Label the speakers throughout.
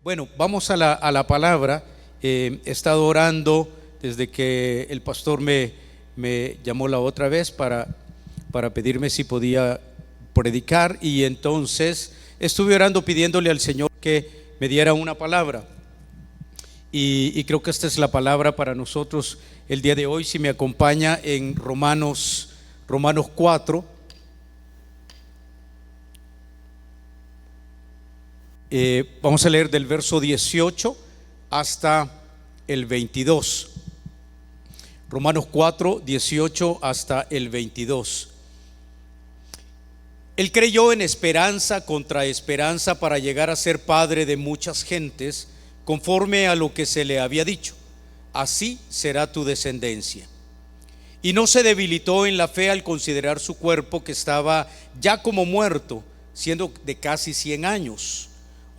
Speaker 1: Bueno, vamos a la palabra. He estado orando desde que el pastor me llamó la otra vez para pedirme si podía predicar, y entonces estuve orando pidiéndole al Señor que me diera una palabra, y creo que esta es la palabra para nosotros el día de hoy. Si me acompaña en Romanos 4. Vamos a leer del verso 18 hasta el 22. Romanos 4, 18 hasta el 22. Él creyó en esperanza contra esperanza para llegar a ser padre de muchas gentes, conforme a lo que se le había dicho: así será tu descendencia. Y no se debilitó en la fe al considerar su cuerpo, que estaba ya como muerto, siendo de casi 100 años,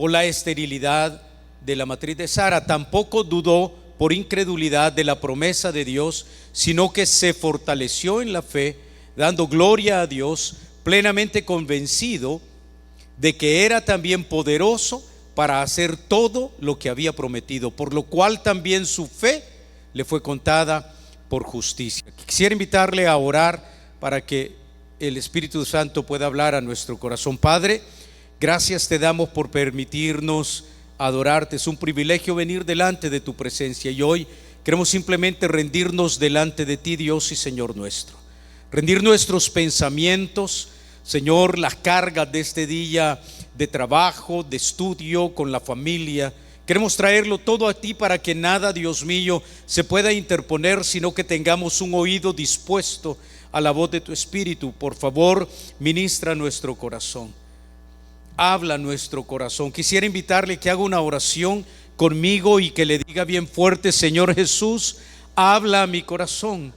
Speaker 1: o la esterilidad de la matriz de Sara. Tampoco dudó por incredulidad de la promesa de Dios, sino que se fortaleció en la fe, dando gloria a Dios, plenamente convencido de que era también poderoso para hacer todo lo que había prometido, por lo cual también su fe le fue contada por justicia. Quisiera invitarle a orar para que el Espíritu Santo pueda hablar a nuestro corazón. Padre, gracias te damos por permitirnos adorarte. Es un privilegio venir delante de tu presencia, y hoy queremos simplemente rendirnos delante de ti, Dios y Señor nuestro. Rendir nuestros pensamientos, Señor, las cargas de este día de trabajo, de estudio, con la familia. Queremos traerlo todo a ti para que nada, Dios mío, se pueda interponer, sino que tengamos un oído dispuesto a la voz de tu Espíritu. Por favor, ministra nuestro corazón. Habla nuestro corazón. Quisiera invitarle que haga una oración conmigo y que le diga bien fuerte: Señor Jesús, habla a mi corazón,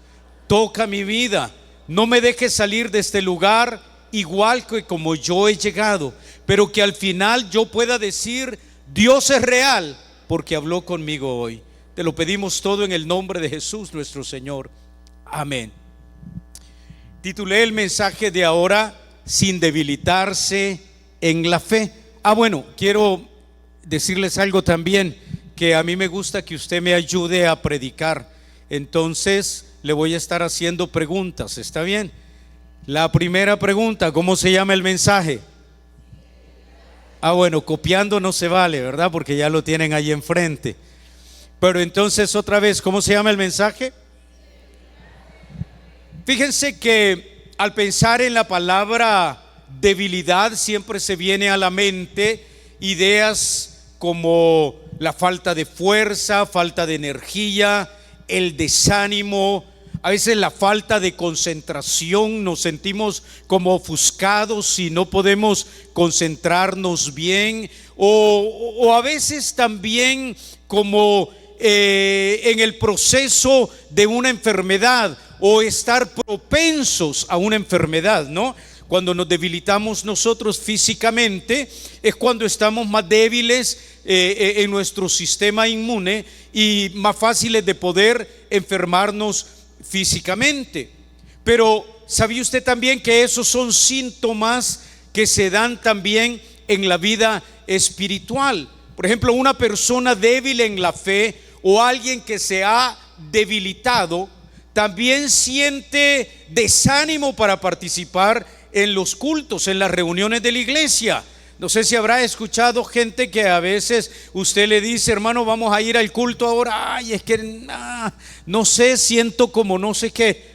Speaker 1: toca mi vida, no me dejes salir de este lugar igual que como yo he llegado, pero que al final yo pueda decir: Dios es real porque habló conmigo hoy. Te lo pedimos todo en el nombre de Jesús nuestro Señor. Amén. Titulé el mensaje de ahora: sin debilitarse en la fe. Bueno, quiero decirles algo también, que a mí me gusta que usted me ayude a predicar. Entonces le voy a estar haciendo preguntas, ¿está bien? La primera pregunta: ¿cómo se llama el mensaje? Bueno, copiando no se vale, ¿verdad? Porque ya lo tienen ahí enfrente. Pero entonces otra vez, ¿cómo se llama el mensaje? Fíjense que al pensar en la palabra debilidad siempre se viene a la mente ideas como la falta de fuerza, falta de energía, el desánimo, a veces la falta de concentración. Nos sentimos como ofuscados y no podemos concentrarnos bien, o a veces también como en el proceso de una enfermedad, o estar propensos a una enfermedad, ¿no? Cuando nos debilitamos nosotros físicamente es cuando estamos más débiles en nuestro sistema inmune y más fáciles de poder enfermarnos físicamente. Pero ¿sabía usted también que esos son síntomas que se dan también en la vida espiritual? Por ejemplo, una persona débil en la fe o alguien que se ha debilitado también siente desánimo para participar en los cultos, en las reuniones de la iglesia. No sé si habrá escuchado gente que a veces usted le dice: hermano, vamos a ir al culto ahora. Ay, es que no sé, siento como no sé qué.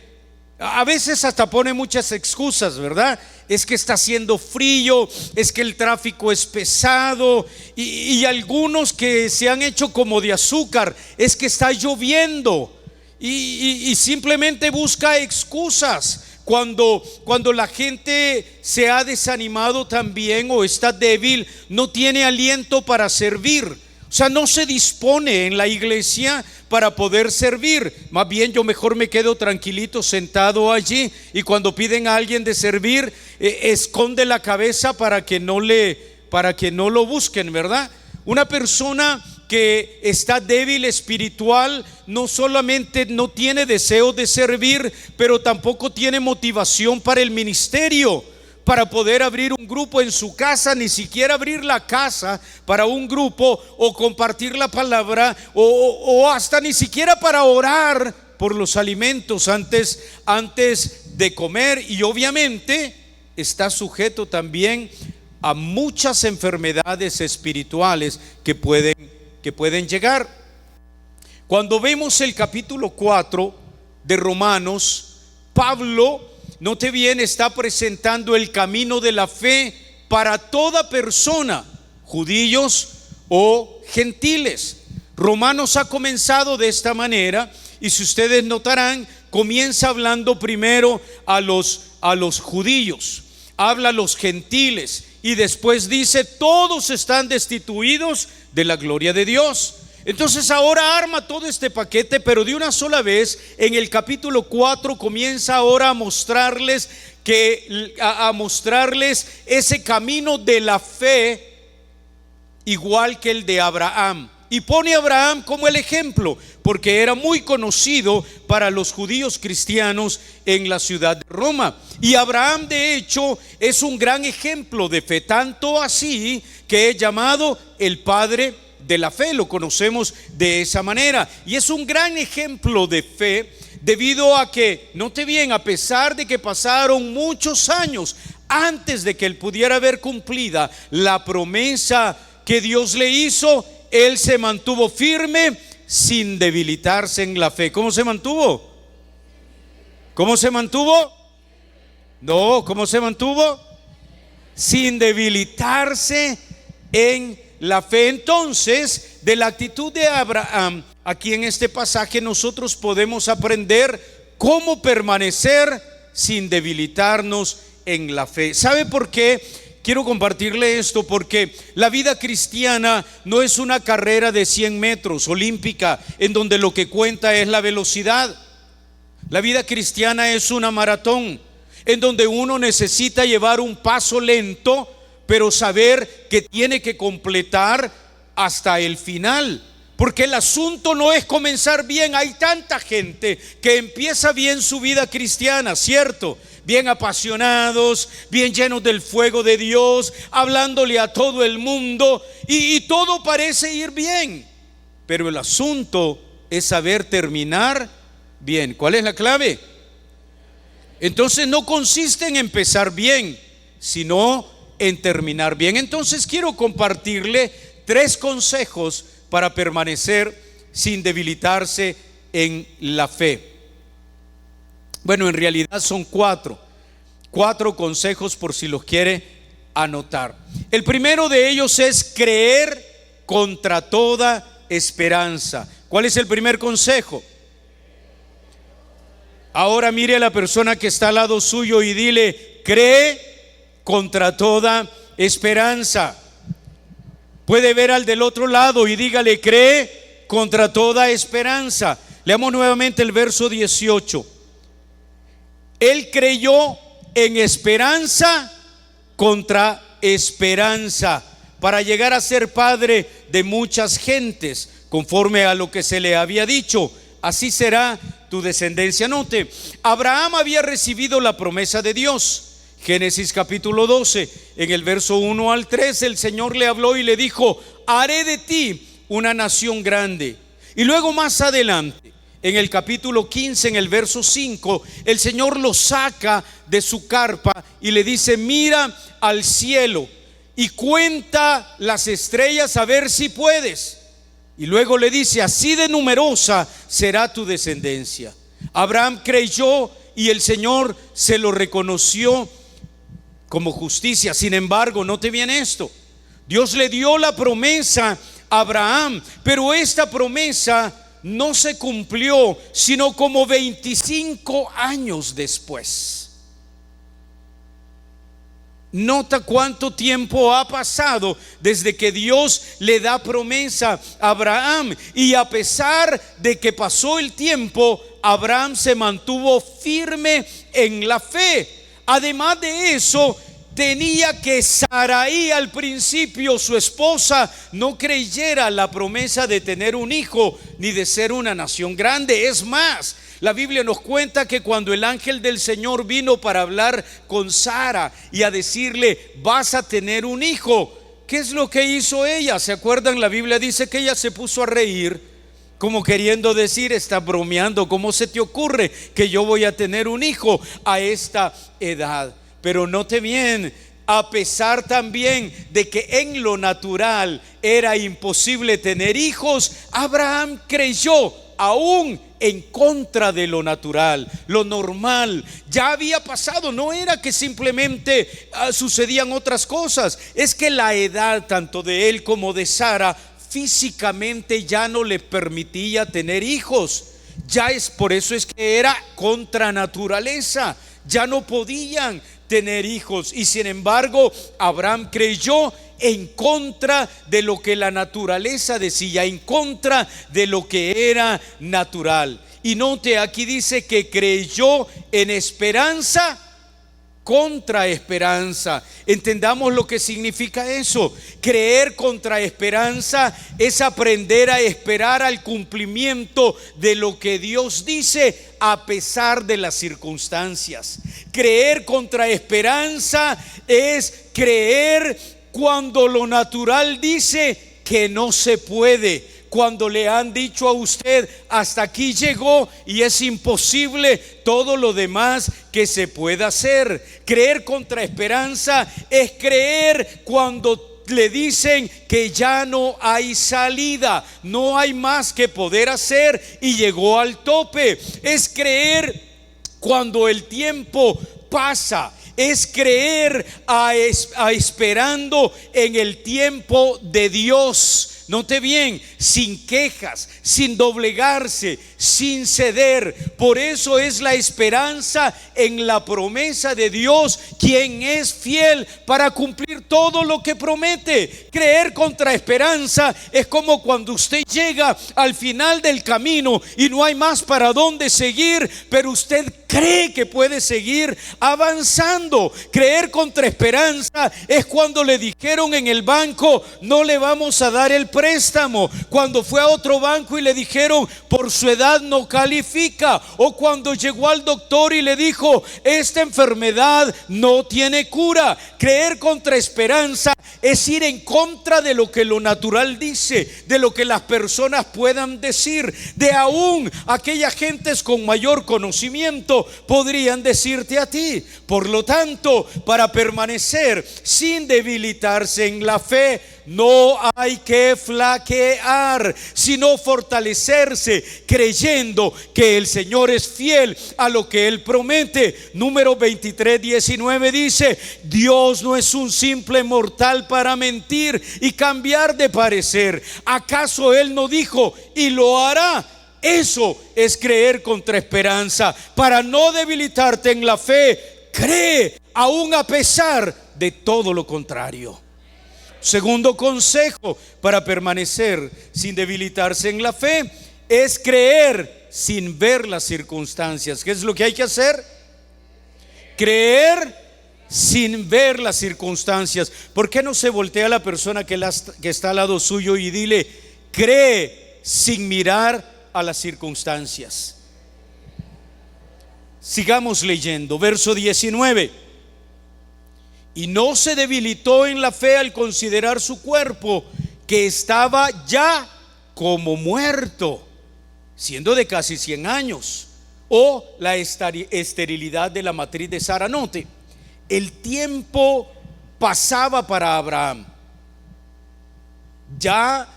Speaker 1: A veces hasta pone muchas excusas, ¿verdad? Es que está haciendo frío, es que el tráfico es pesado, y algunos que se han hecho como de azúcar: es que está lloviendo, y simplemente busca excusas. Cuando la gente se ha desanimado también o está débil, no tiene aliento para servir. O sea, no se dispone en la iglesia para poder servir. Más bien yo mejor me quedo tranquilito sentado allí, y cuando piden a alguien de servir, esconde la cabeza para que no lo busquen, ¿verdad? Una persona que está débil espiritual no solamente no tiene deseo de servir, pero tampoco tiene motivación para el ministerio, para poder abrir un grupo en su casa, ni siquiera abrir la casa para un grupo o compartir la palabra o hasta ni siquiera para orar por los alimentos antes de comer. Y obviamente está sujeto también a muchas enfermedades espirituales que pueden llegar. Cuando vemos el capítulo 4 de Romanos, Pablo, note bien, está presentando el camino de la fe para toda persona, judíos o gentiles. Romanos ha comenzado de esta manera, y si ustedes notarán, comienza hablando primero a los judíos, habla a los gentiles, y después dice: todos están destituidos de la gloria de Dios. Entonces ahora arma todo este paquete, pero de una sola vez. En el capítulo 4 comienza ahora a mostrarles ese camino de la fe, igual que el de Abraham. Y pone a Abraham como el ejemplo, porque era muy conocido para los judíos cristianos en la ciudad de Roma. Y Abraham, de hecho, es un gran ejemplo de fe, tanto así que es llamado el padre de la fe. Lo conocemos de esa manera, y es un gran ejemplo de fe debido a que, note bien, a pesar de que pasaron muchos años antes de que él pudiera ver cumplida la promesa que Dios le hizo, él se mantuvo firme sin debilitarse en la fe. ¿Cómo se mantuvo? ¿Cómo se mantuvo? No, ¿cómo se mantuvo? Sin debilitarse en la fe. Entonces, de la actitud de Abraham, aquí en este pasaje nosotros podemos aprender cómo permanecer sin debilitarnos en la fe. ¿Sabe por qué? Quiero compartirle esto, porque la vida cristiana no es una carrera de 100 metros olímpica en donde lo que cuenta es la velocidad. La vida cristiana es una maratón en donde uno necesita llevar un paso lento, pero saber que tiene que completar hasta el final. Porque el asunto no es comenzar bien. Hay tanta gente que empieza bien su vida cristiana, ¿cierto? Bien apasionados, bien llenos del fuego de Dios, hablándole a todo el mundo, y todo parece ir bien. Pero el asunto es saber terminar bien. ¿Cuál es la clave? Entonces no consiste en empezar bien, sino en terminar bien. Entonces quiero compartirle 3 consejos para permanecer sin debilitarse en la fe. Bueno, en realidad son 4 consejos por si los quiere anotar. El primero de ellos es creer contra toda esperanza. ¿Cuál es el primer consejo? Ahora mire a la persona que está al lado suyo y dile: cree contra toda esperanza. Puede ver al del otro lado y dígale: cree contra toda esperanza. Leamos nuevamente el verso 18. Él creyó en esperanza contra esperanza, para llegar a ser padre de muchas gentes, conforme a lo que se le había dicho: así será tu descendencia. Note, Abraham había recibido la promesa de Dios. Génesis capítulo 12, en el verso 1 al 3, el Señor le habló y le dijo: haré de ti una nación grande. Y luego más adelante, en el capítulo 15, en el verso 5, el Señor lo saca de su carpa y le dice: mira al cielo y cuenta las estrellas a ver si puedes. Y luego le dice: así de numerosa será tu descendencia. Abraham creyó y el Señor se lo reconoció como justicia. Sin embargo, note bien esto: Dios le dio la promesa a Abraham, pero esta promesa no se cumplió sino como 25 años después. Nota cuánto tiempo ha pasado desde que Dios le da promesa a Abraham, y a pesar de que pasó el tiempo, Abraham se mantuvo firme en la fe. Además de eso, tenía que Sarai, al principio su esposa, no creyera la promesa de tener un hijo ni de ser una nación grande. Es más, La Biblia nos cuenta que cuando el ángel del Señor vino para hablar con Sara y a decirle: vas a tener un hijo, ¿qué es lo que hizo ella? ¿Se acuerdan? La Biblia dice que ella se puso a reír, como queriendo decir: estás bromeando, ¿cómo se te ocurre que yo voy a tener un hijo a esta edad? Pero note bien, a pesar también de que en lo natural era imposible tener hijos, Abraham creyó aún en contra de lo natural. Lo normal ya había pasado, no era que simplemente sucedían otras cosas, es que la edad tanto de él como de Sara físicamente ya no le permitía tener hijos. Ya es por eso es que era contra naturaleza, ya no podían tener hijos. Y sin embargo, Abraham creyó en contra de lo que la naturaleza decía, en contra de lo que era natural. Y note, aquí dice que creyó en esperanza contra esperanza. Entendamos lo que significa eso. Creer contra esperanza es aprender a esperar al cumplimiento de lo que Dios dice a pesar de las circunstancias. Creer contra esperanza es creer cuando lo natural dice que no se puede. Cuando le han dicho a usted: hasta aquí llegó y es imposible todo lo demás que se pueda hacer. Creer contra esperanza es creer cuando le dicen que ya no hay salida, no hay más que poder hacer y llegó al tope. Es creer cuando el tiempo pasa. Es creer esperando en el tiempo de Dios. Note bien, sin quejas, sin doblegarse, sin ceder. Por eso es la esperanza en la promesa de Dios, quien es fiel para cumplir todo lo que promete. Creer contra esperanza es como cuando usted llega al final del camino y no hay más para dónde seguir, pero usted cree que puede seguir avanzando. Creer contra esperanza es cuando le dijeron en el banco: no le vamos a dar el préstamo. Cuando fue a otro banco y le dijeron: por su edad no califica. O cuando llegó al doctor y le dijo: esta enfermedad no tiene cura. Creer contra esperanza es ir en contra de lo que lo natural dice, de lo que las personas puedan decir, de aún aquellas gentes con mayor conocimiento podrían decirte a ti. Por lo tanto, para permanecer sin debilitarse en la fe, no hay que flaquear, sino fortalecerse creyendo que el Señor es fiel a lo que Él promete. Número 23:19 dice: Dios no es un simple mortal para mentir y cambiar de parecer. ¿Acaso Él no dijo y lo hará? Eso es creer contra esperanza. Para no debilitarte en la fe, cree aún a pesar de todo lo contrario. Segundo consejo para permanecer sin debilitarse en la fe es creer sin ver las circunstancias. ¿Qué es lo que hay que hacer? Creer sin ver las circunstancias. ¿Por qué no se voltea a la persona que está al lado suyo y dile: cree sin mirar a las circunstancias? Sigamos leyendo, verso 19. Y no se debilitó en la fe al considerar su cuerpo, que estaba ya como muerto, siendo de casi 100 años, o la esterilidad de la matriz de Sara. Note, el tiempo pasaba para Abraham. Ya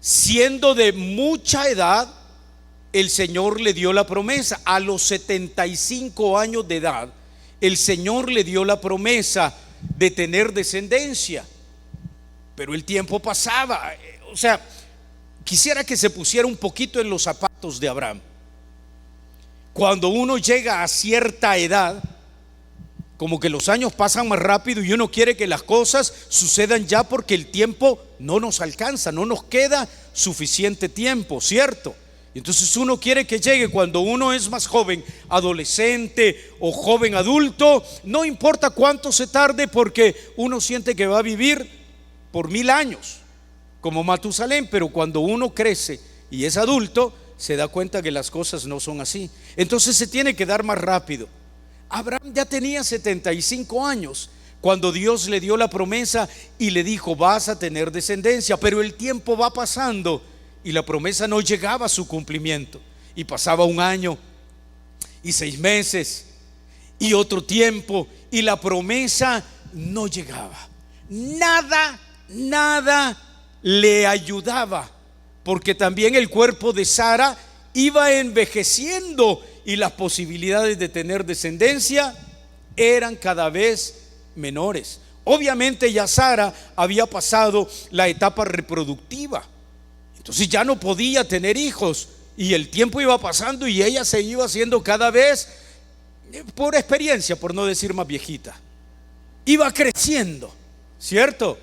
Speaker 1: siendo de mucha edad, el Señor le dio la promesa. A los 75 años de edad, el Señor le dio la promesa de tener descendencia. Pero el tiempo pasaba. O sea, quisiera que se pusiera un poquito en los zapatos de Abraham. Cuando uno llega a cierta edad, como que los años pasan más rápido y uno quiere que las cosas sucedan ya, porque el tiempo no nos alcanza, no nos queda suficiente tiempo, ¿cierto? Entonces uno quiere que llegue cuando uno es más joven, adolescente o joven adulto, no importa cuánto se tarde, porque uno siente que va a vivir por 1000 años, como Matusalén. Pero cuando uno crece y es adulto, se da cuenta que las cosas no son así. Entonces se tiene que dar más rápido. Abraham ya tenía 75 años cuando Dios le dio la promesa y le dijo: vas a tener descendencia. Pero el tiempo va pasando y la promesa no llegaba a su cumplimiento. Y pasaba 1 año y 6 meses y otro tiempo, y la promesa no llegaba. Nada le ayudaba, porque también el cuerpo de Sara iba envejeciendo y las posibilidades de tener descendencia eran cada vez menores. Obviamente ya Sara había pasado la etapa reproductiva, entonces ya no podía tener hijos, y el tiempo iba pasando y ella se iba haciendo cada vez, por experiencia, por no decir más viejita, iba creciendo, ¿cierto?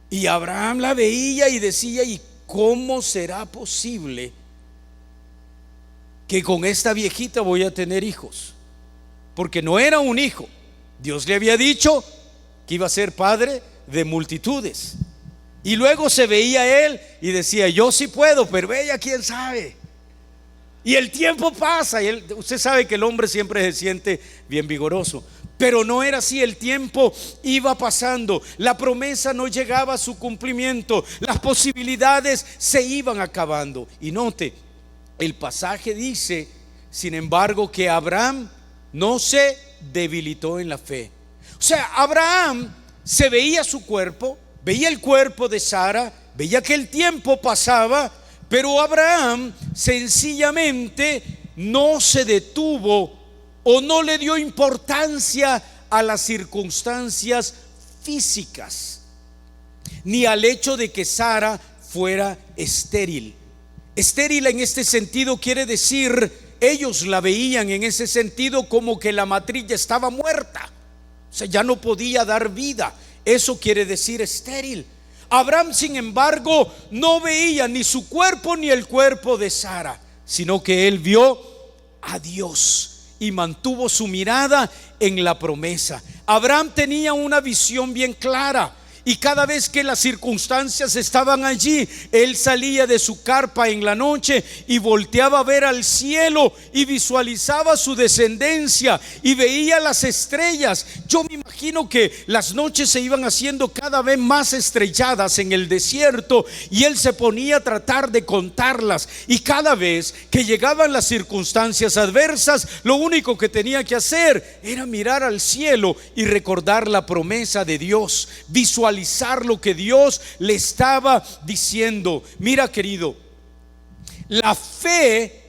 Speaker 1: Y Abraham la veía y decía: ¿y cómo será posible que con esta viejita voy a tener hijos? Porque no era un hijo. Dios le había dicho que iba a ser padre de multitudes. Y luego se veía él y decía: yo sí puedo, pero ella quién sabe. Y el tiempo pasa y usted sabe que el hombre siempre se siente bien vigoroso, pero no era así. El tiempo iba pasando, la promesa no llegaba a su cumplimiento, las posibilidades se iban acabando. Y note, el pasaje dice, sin embargo, que Abraham no se debilitó en la fe. O sea, Abraham se veía su cuerpo, veía el cuerpo de Sara, veía que el tiempo pasaba, pero Abraham sencillamente no se detuvo o no le dio importancia a las circunstancias físicas, ni al hecho de que Sara fuera estéril. Estéril en este sentido quiere decir, ellos la veían en ese sentido como que la matriz ya estaba muerta, o sea, ya no podía dar vida. Eso quiere decir estéril. Abraham, sin embargo, no veía ni su cuerpo ni el cuerpo de Sara, sino que él vio a Dios y mantuvo su mirada en la promesa. Abraham tenía una visión bien clara, y cada vez que las circunstancias estaban allí, él salía de su carpa en la noche y volteaba a ver al cielo y visualizaba su descendencia y veía las estrellas. Yo me imagino que las noches se iban haciendo cada vez más estrelladas en el desierto, y él se ponía a tratar de contarlas, y cada vez que llegaban las circunstancias adversas, lo único que tenía que hacer era mirar al cielo y recordar la promesa de Dios, visualizar lo que Dios le estaba diciendo. Mira, querido, la fe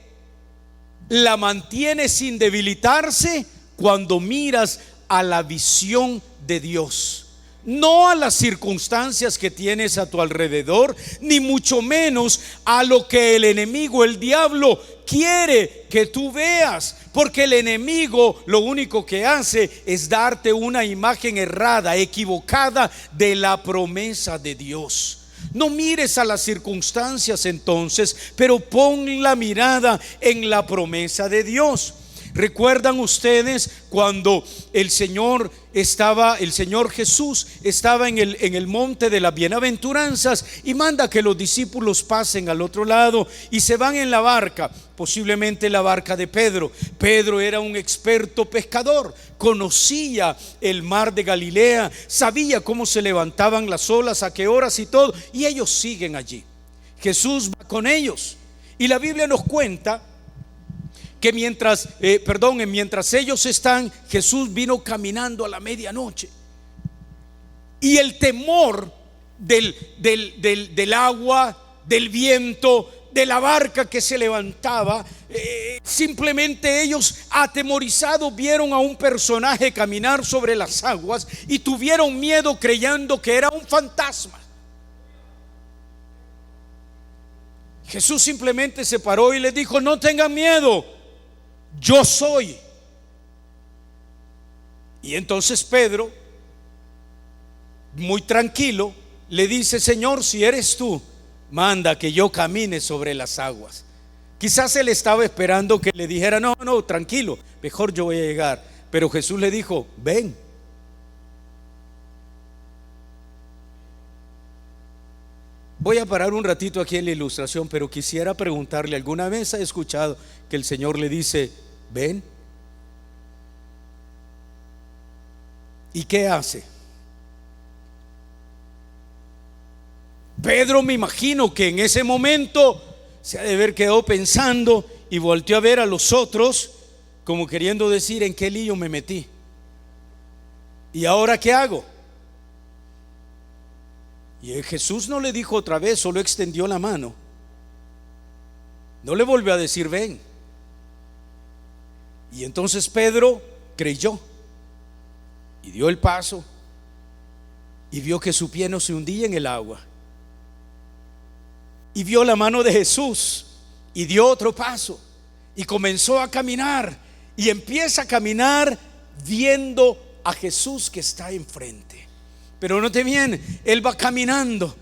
Speaker 1: la mantienes sin debilitarse cuando miras a la visión de Dios, no a las circunstancias que tienes a tu alrededor, ni mucho menos a lo que el enemigo, el diablo, quiere que tú veas, porque el enemigo lo único que hace es darte una imagen errada, equivocada de la promesa de Dios. No mires a las circunstancias entonces, pero pon la mirada en la promesa de Dios. ¿Recuerdan ustedes cuando el Señor Jesús estaba en el monte de las bienaventuranzas y manda que los discípulos pasen al otro lado y se van en la barca, posiblemente la barca de Pedro? Pedro era un experto pescador, conocía el mar de Galilea, sabía cómo se levantaban las olas, a qué horas y todo, y ellos siguen allí. Jesús va con ellos, y la Biblia nos cuenta que mientras ellos están, Jesús vino caminando a la medianoche, y el temor del agua, del viento, de la barca que se levantaba, simplemente ellos, atemorizados, vieron a un personaje caminar sobre las aguas y tuvieron miedo, creyendo que era un fantasma. Jesús simplemente se paró y les dijo: no tengan miedo, yo soy. Y entonces Pedro, muy tranquilo, le dice: Señor, si eres tú, manda que yo camine sobre las aguas. Quizás él estaba esperando que le dijera: no, tranquilo, mejor yo voy a llegar. Pero Jesús le dijo: ven. Voy a parar un ratito aquí en la ilustración, pero quisiera preguntarle, ¿alguna vez ha escuchado que el Señor le dice, ven? ¿Y qué hace? Pedro, me imagino que en ese momento se ha de haber quedado pensando y volteó a ver a los otros como queriendo decir, ¿en qué lío me metí? ¿Y ahora qué hago? Y Jesús no le dijo otra vez, solo extendió la mano. No le volvió a decir, ven. Y entonces Pedro creyó y dio el paso y vio que su pie no se hundía en el agua. Y vio la mano de Jesús y dio otro paso y comenzó a caminar, y empieza a caminar viendo a Jesús que está enfrente. Pero note bien, él va caminando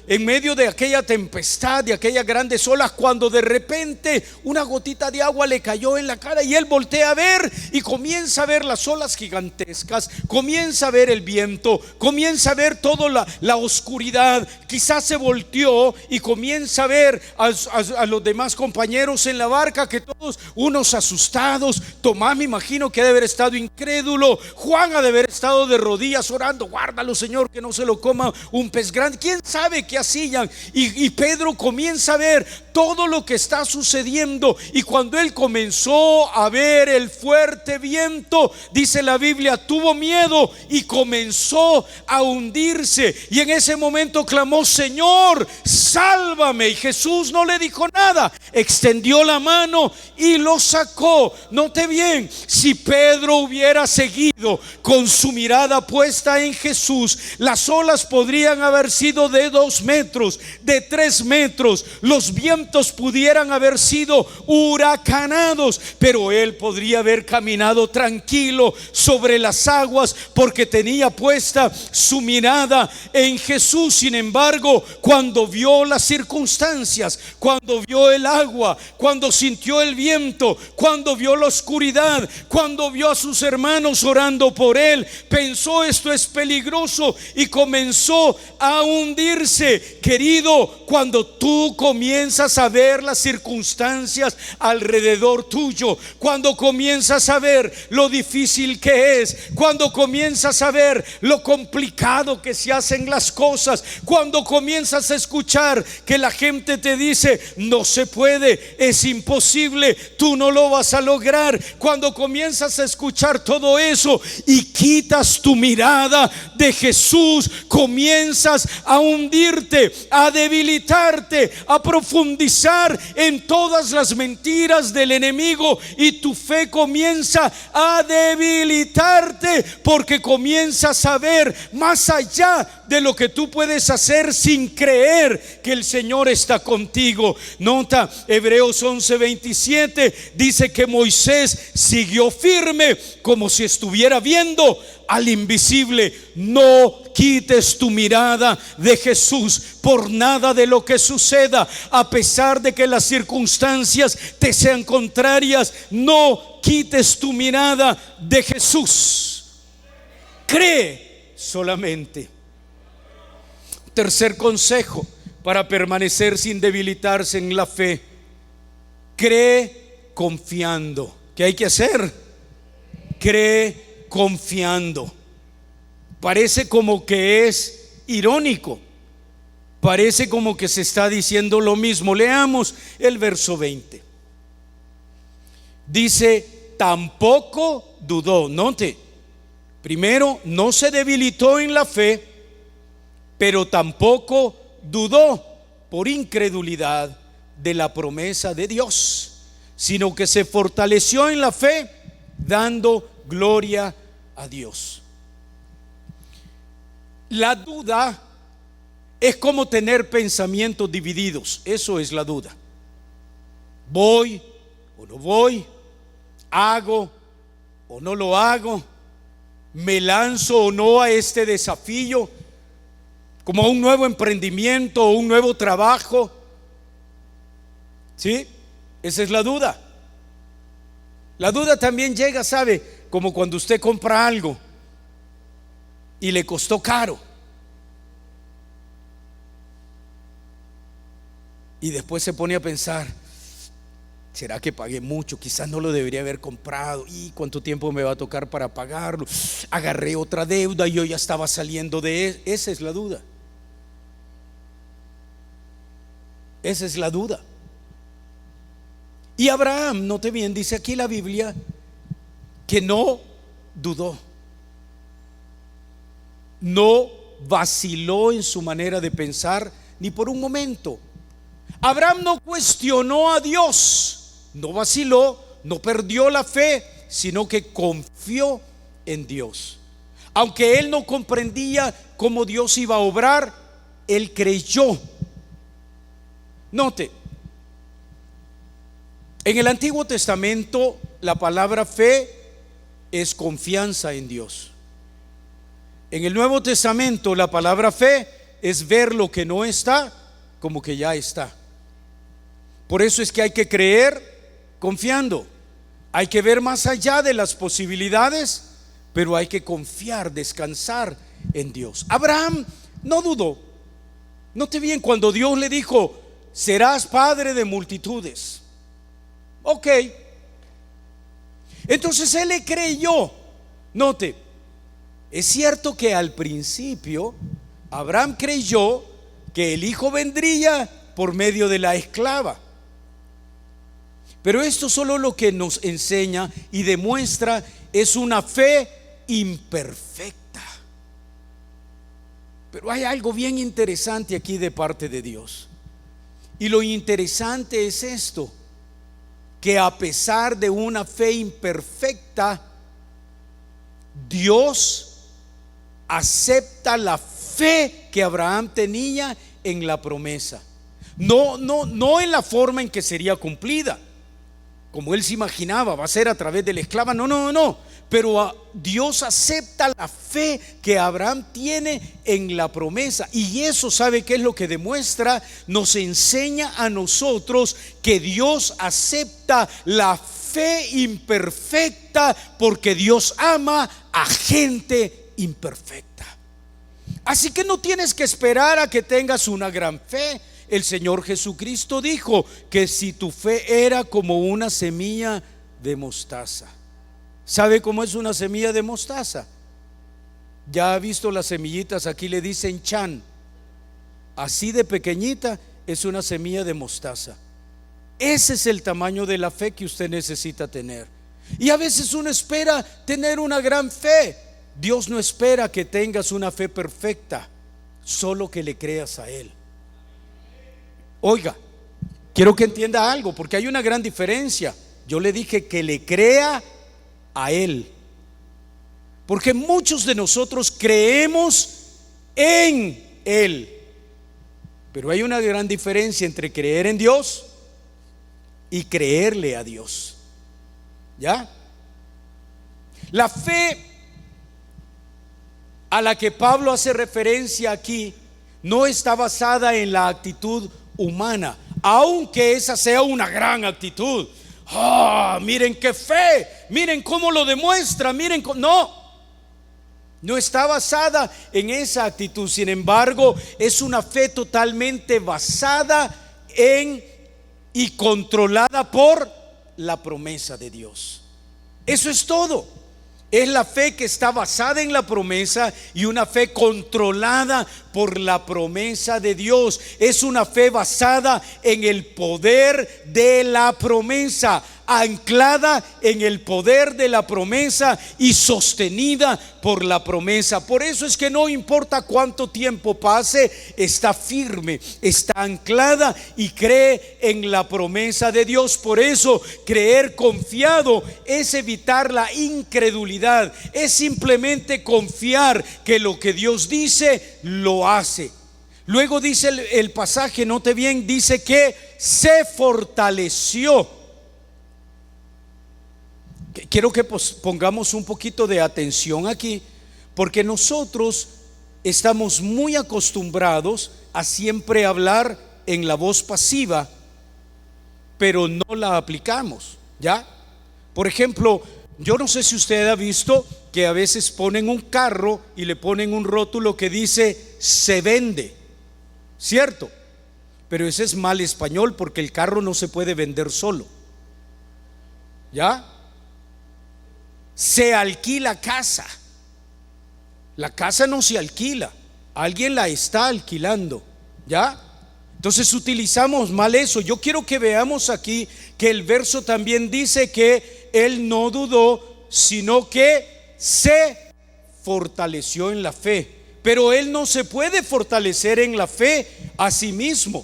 Speaker 1: en medio de aquella tempestad, de aquellas grandes olas, cuando de repente una gotita de agua le cayó en la cara y él voltea a ver y comienza a ver las olas gigantescas, comienza a ver el viento, comienza a ver toda la oscuridad. Quizás se volteó y comienza a ver a los demás compañeros en la barca, que todos unos asustados. Tomás, me imagino que ha de haber estado incrédulo. Juan ha de haber estado de rodillas orando, guárdalo, Señor, que no se lo coma un pez grande. ¿Quién sabe qué hacían? Y Pedro comienza a ver todo lo que está sucediendo. Y cuando él comenzó a ver el fuerte viento, dice la Biblia, tuvo miedo y comenzó a hundirse. Y en ese momento clamó, Señor, sálvame. Y Jesús no le dijo nada, extendió la mano y lo sacó. Note bien, si Pedro hubiera seguido con su mirada puesta en Jesús, las olas podrían haber sido de 2 metros, de 3 metros, los vientos pudieran haber sido huracanados, pero él podría haber caminado tranquilo sobre las aguas porque tenía puesta su mirada en Jesús. Sin embargo, cuando vio las circunstancias, cuando vio el agua, cuando sintió el viento, cuando vio la oscuridad, cuando vio a sus hermanos orando por él, pensó, esto es peligroso, y comenzó a hundirse. Querido, cuando tú comienzas a ver las circunstancias alrededor tuyo, cuando comienzas a ver lo difícil que es, cuando comienzas a ver lo complicado que se hacen las cosas, cuando comienzas a escuchar que la gente te dice, no se puede, es imposible, tú no lo vas a lograr, cuando comienzas a escuchar todo eso y quitas tu mirada de Jesús, comienzas a hundirte, a debilitarte, a profundizar en todas las mentiras del enemigo, y tu fe comienza a debilitarte porque comienzas a ver más allá de lo que tú puedes hacer sin creer que el Señor está contigo. Nota, Hebreos 11:27 dice que Moisés siguió firme como si estuviera viendo al invisible. No quites tu mirada de Jesús por nada de lo que suceda, a pesar de que las circunstancias te sean contrarias. No quites tu mirada de Jesús. Cree solamente. Tercer consejo para permanecer sin debilitarse en la fe: cree confiando. ¿Qué hay que hacer? Cree confiando. Parece como que es irónico, parece como que se está diciendo lo mismo. Leamos el verso 20. Dice, tampoco dudó. Note, primero, no se debilitó en la fe, pero tampoco dudó por incredulidad de la promesa de Dios, sino que se fortaleció en la fe, dando gloria a Dios. La duda es como tener pensamientos divididos. Eso es la duda. Voy o no voy, hago o no lo hago, me lanzo o no a este desafío, como a un nuevo emprendimiento o un nuevo trabajo. ¿Sí? Esa es la duda. La duda también llega, ¿sabe? Como cuando usted compra algo y le costó caro. Y después se pone a pensar, ¿será que pagué mucho? Quizás no lo debería haber comprado. ¿Y cuánto tiempo me va a tocar para pagarlo? Agarré otra deuda y yo ya estaba saliendo de esa es la duda. Esa es la duda. Y Abraham, note bien, dice aquí la Biblia que no dudó, no vaciló en su manera de pensar ni por un momento. Abraham no cuestionó a Dios, no vaciló, no perdió la fe, sino que confió en Dios. Aunque él no comprendía cómo Dios iba a obrar, él creyó. Note, en el Antiguo Testamento la palabra fe es confianza en Dios. En el Nuevo Testamento la palabra fe es ver lo que no está como que ya está. Por eso es que hay que creer confiando. Hay que ver más allá de las posibilidades, pero hay que confiar, descansar en Dios. Abraham no dudó. Note bien, cuando Dios le dijo: serás padre de multitudes. Ok. Entonces él le creyó. Note, es cierto que al principio Abraham creyó que el hijo vendría por medio de la esclava. Pero esto solo lo que nos enseña y demuestra es una fe imperfecta. Pero hay algo bien interesante aquí de parte de Dios. Y lo interesante es esto, que a pesar de una fe imperfecta, Dios acepta la fe que Abraham tenía en la promesa. No en la forma en que sería cumplida, como él se imaginaba, va a ser a través de la esclava. No. Pero Dios acepta la fe que Abraham tiene en la promesa. Y eso, ¿sabe qué es lo que demuestra? Nos enseña a nosotros que Dios acepta la fe imperfecta, porque Dios ama a gente imperfecta. Así que no tienes que esperar a que tengas una gran fe. El Señor Jesucristo dijo que si tu fe era como una semilla de mostaza. ¿Sabe cómo es una semilla de mostaza? Ya ha visto las semillitas, aquí le dicen chan. Así de pequeñita es una semilla de mostaza. Ese es el tamaño de la fe que usted necesita tener. Y a veces uno espera tener una gran fe. Dios no espera que tengas una fe perfecta, solo que le creas a Él. Oiga, quiero que entienda algo, porque hay una gran diferencia. Yo le dije que le crea a Él, porque muchos de nosotros creemos en Él, pero hay una gran diferencia entre creer en Dios y creerle a Dios. ¿Ya? La fe a la que Pablo hace referencia aquí no está basada en la actitud humana, aunque esa sea una gran actitud. Miren qué fe, miren cómo lo demuestra, miren no está basada en esa actitud. Sin embargo, es una fe totalmente basada en y controlada por la promesa de Dios. Eso es todo. Es la fe que está basada en la promesa y una fe controlada por la promesa de Dios. Es una fe basada en el poder de la promesa, anclada en el poder de la promesa y sostenida por la promesa. Por eso es que no importa cuánto tiempo pase, está firme, está anclada y cree en la promesa de Dios. Por eso creer confiado es evitar la incredulidad, es simplemente confiar que lo que Dios dice lo hace. Luego dice el pasaje, note bien, dice que se fortaleció. Quiero que pongamos un poquito de atención aquí, porque nosotros estamos muy acostumbrados a siempre hablar en la voz pasiva, pero no la aplicamos, ¿ya? Por ejemplo, yo no sé si usted ha visto que a veces ponen un carro y le ponen un rótulo que dice se vende, ¿cierto? pero ese es mal español porque el carro no se puede vender solo. ¿Ya? Se alquila casa. La casa no se alquila, alguien la está alquilando. ¿Ya? Entonces utilizamos mal eso. Yo quiero que veamos aquí que el verso también dice que él no dudó, sino que se fortaleció en la fe. Pero él no se puede fortalecer en la fe a sí mismo.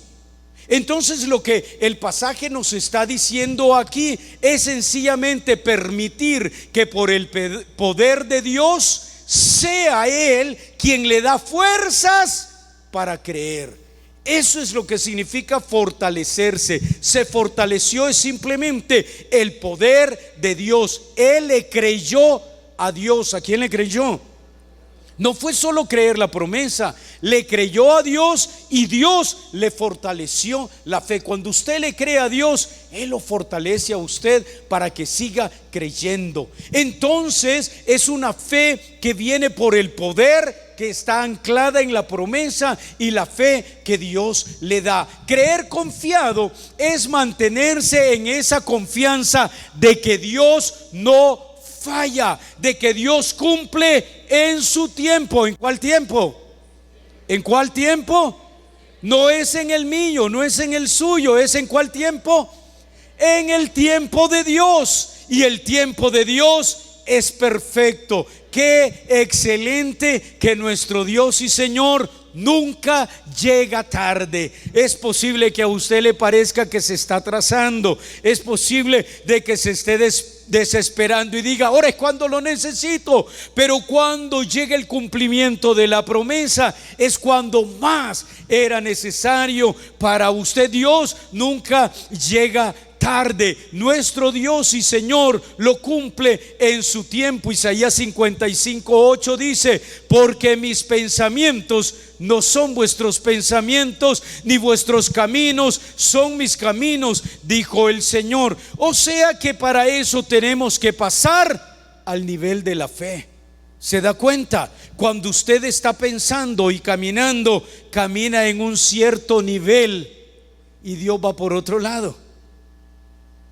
Speaker 1: Entonces lo que el pasaje nos está diciendo aquí es sencillamente permitir que por el poder de Dios sea Él quien le da fuerzas para creer. Eso es lo que significa fortalecerse. Se fortaleció es simplemente el poder de Dios. Él le creyó a Dios. ¿A quién le creyó? No fue solo creer la promesa, le creyó a Dios y Dios le fortaleció la fe. Cuando usted le cree a Dios, Él lo fortalece a usted para que siga creyendo. Entonces es una fe que viene por el poder que está anclada en la promesa y la fe que Dios le da. Creer confiado es mantenerse en esa confianza de que Dios no falla, de que Dios cumple en su tiempo. ¿En cuál tiempo? ¿En cuál tiempo? No es en el mío, no es en el suyo, es en cuál tiempo? En el tiempo de Dios. Y el tiempo de Dios es perfecto. Qué excelente que nuestro Dios y Señor nunca llega tarde. Es posible que a usted le parezca que se está atrasando, es posible de que se esté desesperando y diga, ahora es cuando lo necesito, pero cuando llegue el cumplimiento de la promesa es cuando más era necesario para usted. Dios nunca llega tarde. Nuestro Dios y Señor lo cumple en su tiempo. Isaías 55:8 dice, porque mis pensamientos no son vuestros pensamientos, ni vuestros caminos son mis caminos, dijo el Señor. O sea que para eso tenemos que pasar al nivel de la fe. ¿Se da cuenta? Cuando usted está pensando y caminando, camina en un cierto nivel y Dios va por otro lado.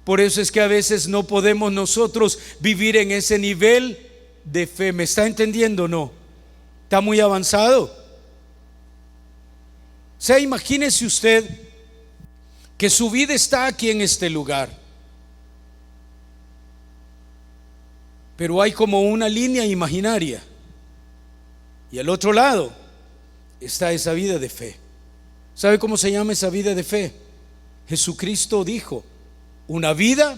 Speaker 1: Por eso es que a veces no podemos nosotros vivir en ese nivel de fe. ¿Me está entendiendo o no? ¿Está muy avanzado? O sea, imagínese usted que su vida está aquí en este lugar, pero hay como una línea imaginaria y al otro lado está esa vida de fe. ¿Sabe cómo se llama esa vida de fe? Jesucristo dijo, una vida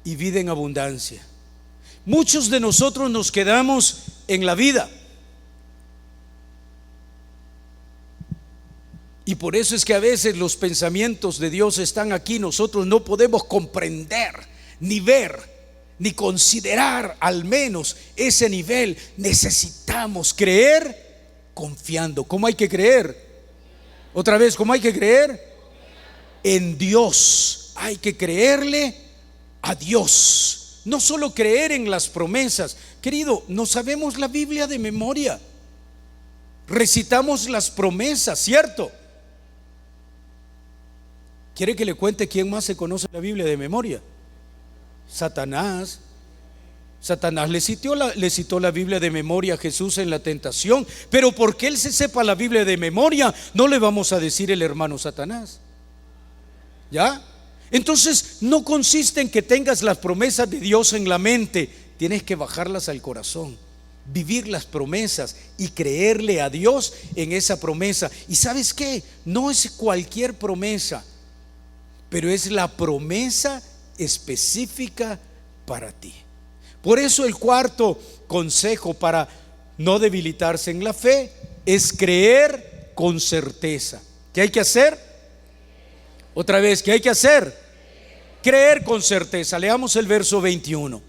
Speaker 1: y vida en abundancia. Muchos de nosotros nos quedamos en la vida. Y por eso es que a veces los pensamientos de Dios están aquí. Nosotros no podemos comprender, ni ver, ni considerar al menos ese nivel. Necesitamos creer confiando. ¿Cómo hay que creer? Otra vez, ¿cómo hay que creer? En Dios. Hay que creerle a Dios. No solo creer en las promesas. Querido, no sabemos la Biblia de memoria. Recitamos las promesas, ¿cierto? ¿Quiere que le cuente quién más se conoce la Biblia de memoria? Satanás. Satanás le citó la Biblia de memoria a Jesús en la tentación. Pero porque él se sepa la Biblia de memoria, no le vamos a decir el hermano Satanás. ¿Ya? Entonces no consiste en que tengas las promesas de Dios en la mente. Tienes que bajarlas al corazón, vivir las promesas y creerle a Dios en esa promesa. ¿Y sabes qué? No es cualquier promesa, pero es la promesa específica para ti. Por eso el cuarto consejo para no debilitarse en la fe es creer con certeza. ¿Qué hay que hacer? Otra vez, ¿qué hay que hacer? Creer con certeza. Leamos el verso 21.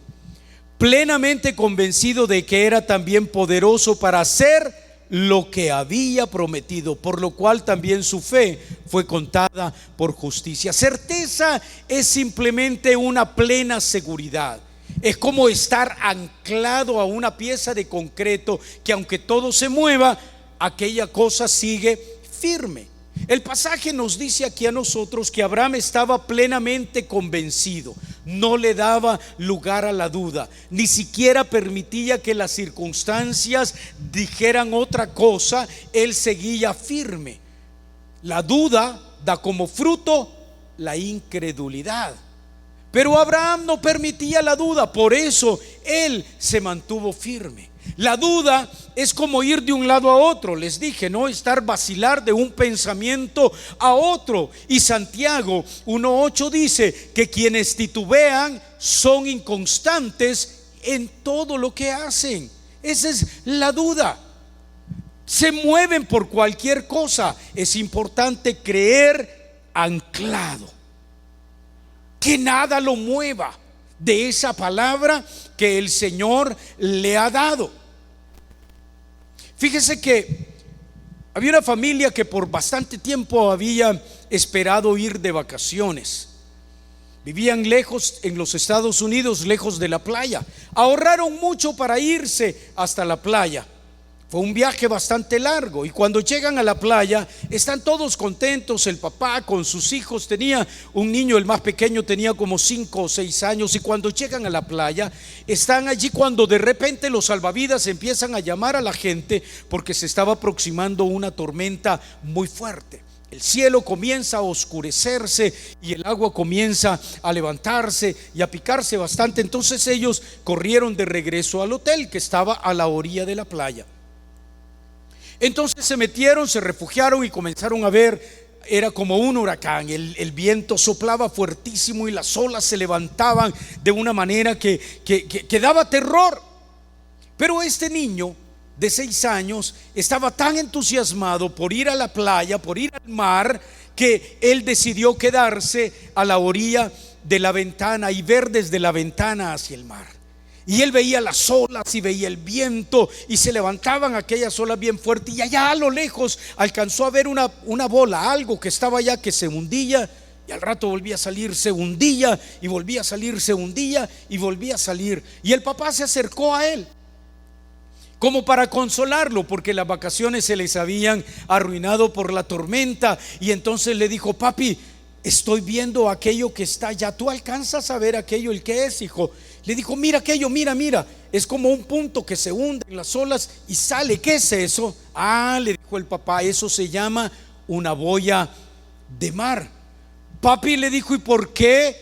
Speaker 1: Plenamente convencido de que era también poderoso para hacer lo que había prometido, por lo cual también su fe fue contada por justicia. Certeza es simplemente una plena seguridad. Es como estar anclado a una pieza de concreto que aunque todo se mueva, aquella cosa sigue firme. El pasaje nos dice aquí a nosotros que Abraham estaba plenamente convencido, no le daba lugar a la duda, ni siquiera permitía que las circunstancias dijeran otra cosa, él seguía firme. La duda da como fruto la incredulidad, pero Abraham no permitía la duda, por eso él se mantuvo firme. La duda es como ir de un lado a otro, les dije, no estar vacilar de un pensamiento a otro. Y Santiago 1:8 dice que quienes titubean son inconstantes en todo lo que hacen. Esa es la duda. Se mueven por cualquier cosa. Es importante creer anclado, que nada lo mueva de esa palabra que el Señor le ha dado. Fíjese que había una familia que por bastante tiempo había esperado ir de vacaciones. Vivían lejos en los Estados Unidos, lejos de la playa. Ahorraron mucho para irse hasta la playa. Fue un viaje bastante largo y cuando llegan a la playa están todos contentos. El papá con sus hijos, tenía un niño, el más pequeño tenía como 5 o 6 años, y cuando llegan a la playa están allí cuando de repente los salvavidas empiezan a llamar a la gente porque se estaba aproximando una tormenta muy fuerte. El cielo comienza a oscurecerse y el agua comienza a levantarse y a picarse bastante. Entonces ellos corrieron de regreso al hotel que estaba a la orilla de la playa. Entonces se metieron, se refugiaron y comenzaron a ver. Era como un huracán, el viento soplaba fuertísimo y las olas se levantaban de una manera que daba terror. Pero este niño de 6 años estaba tan entusiasmado por ir a la playa, por ir al mar, que él decidió quedarse a la orilla de la ventana y ver desde la ventana hacia el mar. Y él veía las olas y veía el viento y se levantaban aquellas olas bien fuertes, y allá a lo lejos alcanzó a ver una bola, algo que estaba allá que se hundía y al rato volvía a salir, se hundía y volvía a salir, se hundía y volvía a salir. Y el papá se acercó a él como para consolarlo, porque las vacaciones se les habían arruinado por la tormenta. Y entonces le dijo: papi, estoy viendo aquello que está allá. ¿Tú alcanzas a ver aquello? ¿El qué es, hijo? Le dijo: mira aquello, mira, es como un punto que se hunde en las olas y sale. ¿Qué es eso? Ah, le dijo el papá, eso se llama una boya de mar. Papi, le dijo, ¿y por qué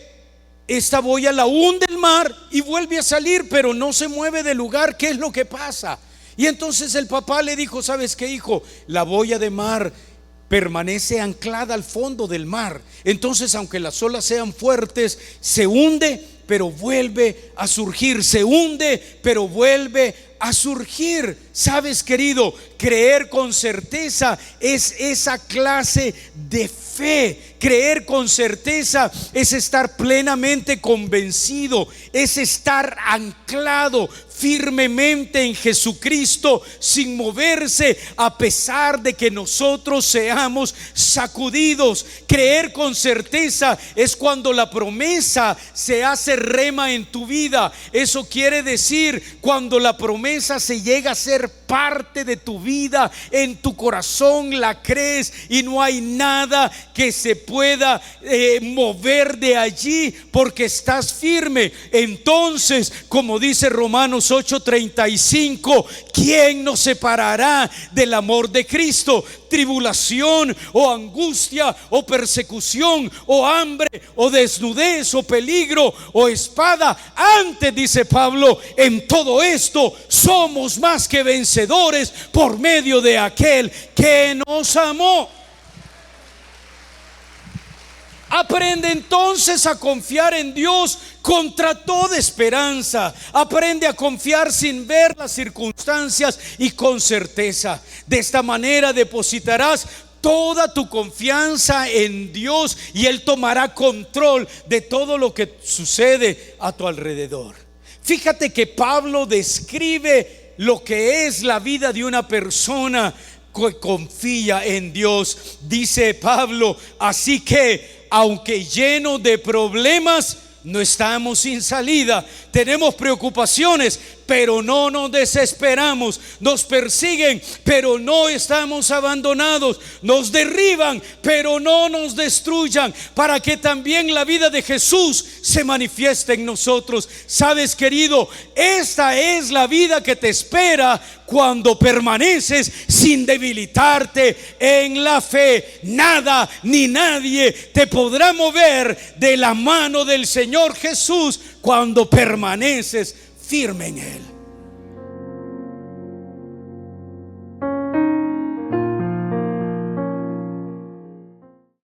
Speaker 1: esta boya la hunde el mar y vuelve a salir, pero no se mueve del lugar? ¿Qué es lo que pasa? Y entonces el papá le dijo: ¿sabes qué, hijo? La boya de mar permanece anclada al fondo del mar. Entonces, aunque las olas sean fuertes, se hunde, pero vuelve a surgir. Se hunde, pero vuelve a surgir. Sabes, querido, creer con certeza es esa clase de fe. Creer con certeza es estar plenamente convencido, es estar anclado firmemente en Jesucristo, sin moverse a pesar de que nosotros seamos sacudidos. Creer con certeza es cuando la promesa se hace rema en tu vida. Eso quiere decir cuando la promesa se llega a ser parte de tu vida, en tu corazón la crees y no hay nada que se pueda mover de allí, porque estás firme. Entonces, como dice Romanos 8:35, ¿quién nos separará del amor de Cristo? Tribulación o angustia o persecución o hambre o desnudez o peligro o espada. Antes, dice Pablo, en todo esto somos más que vencedores por medio de aquel que nos amó. Aprende entonces a confiar en Dios contra toda esperanza. Aprende a confiar sin ver las circunstancias y con certeza. De esta manera depositarás toda tu confianza en Dios y Él tomará control de todo lo que sucede a tu alrededor. Fíjate que Pablo describe lo que es la vida de una persona que confía en Dios. Dice Pablo: así que, aunque lleno de problemas, no estamos sin salida. Tenemos preocupaciones, pero no nos desesperamos. Nos persiguen, pero no estamos abandonados. Nos derriban, pero no nos destruyan, para que también la vida de Jesús se manifieste en nosotros. Sabes, querido, esta es la vida que te espera cuando permaneces sin debilitarte en la fe. Nada ni nadie te podrá mover de la mano del Señor Jesús cuando permaneces firme en Él.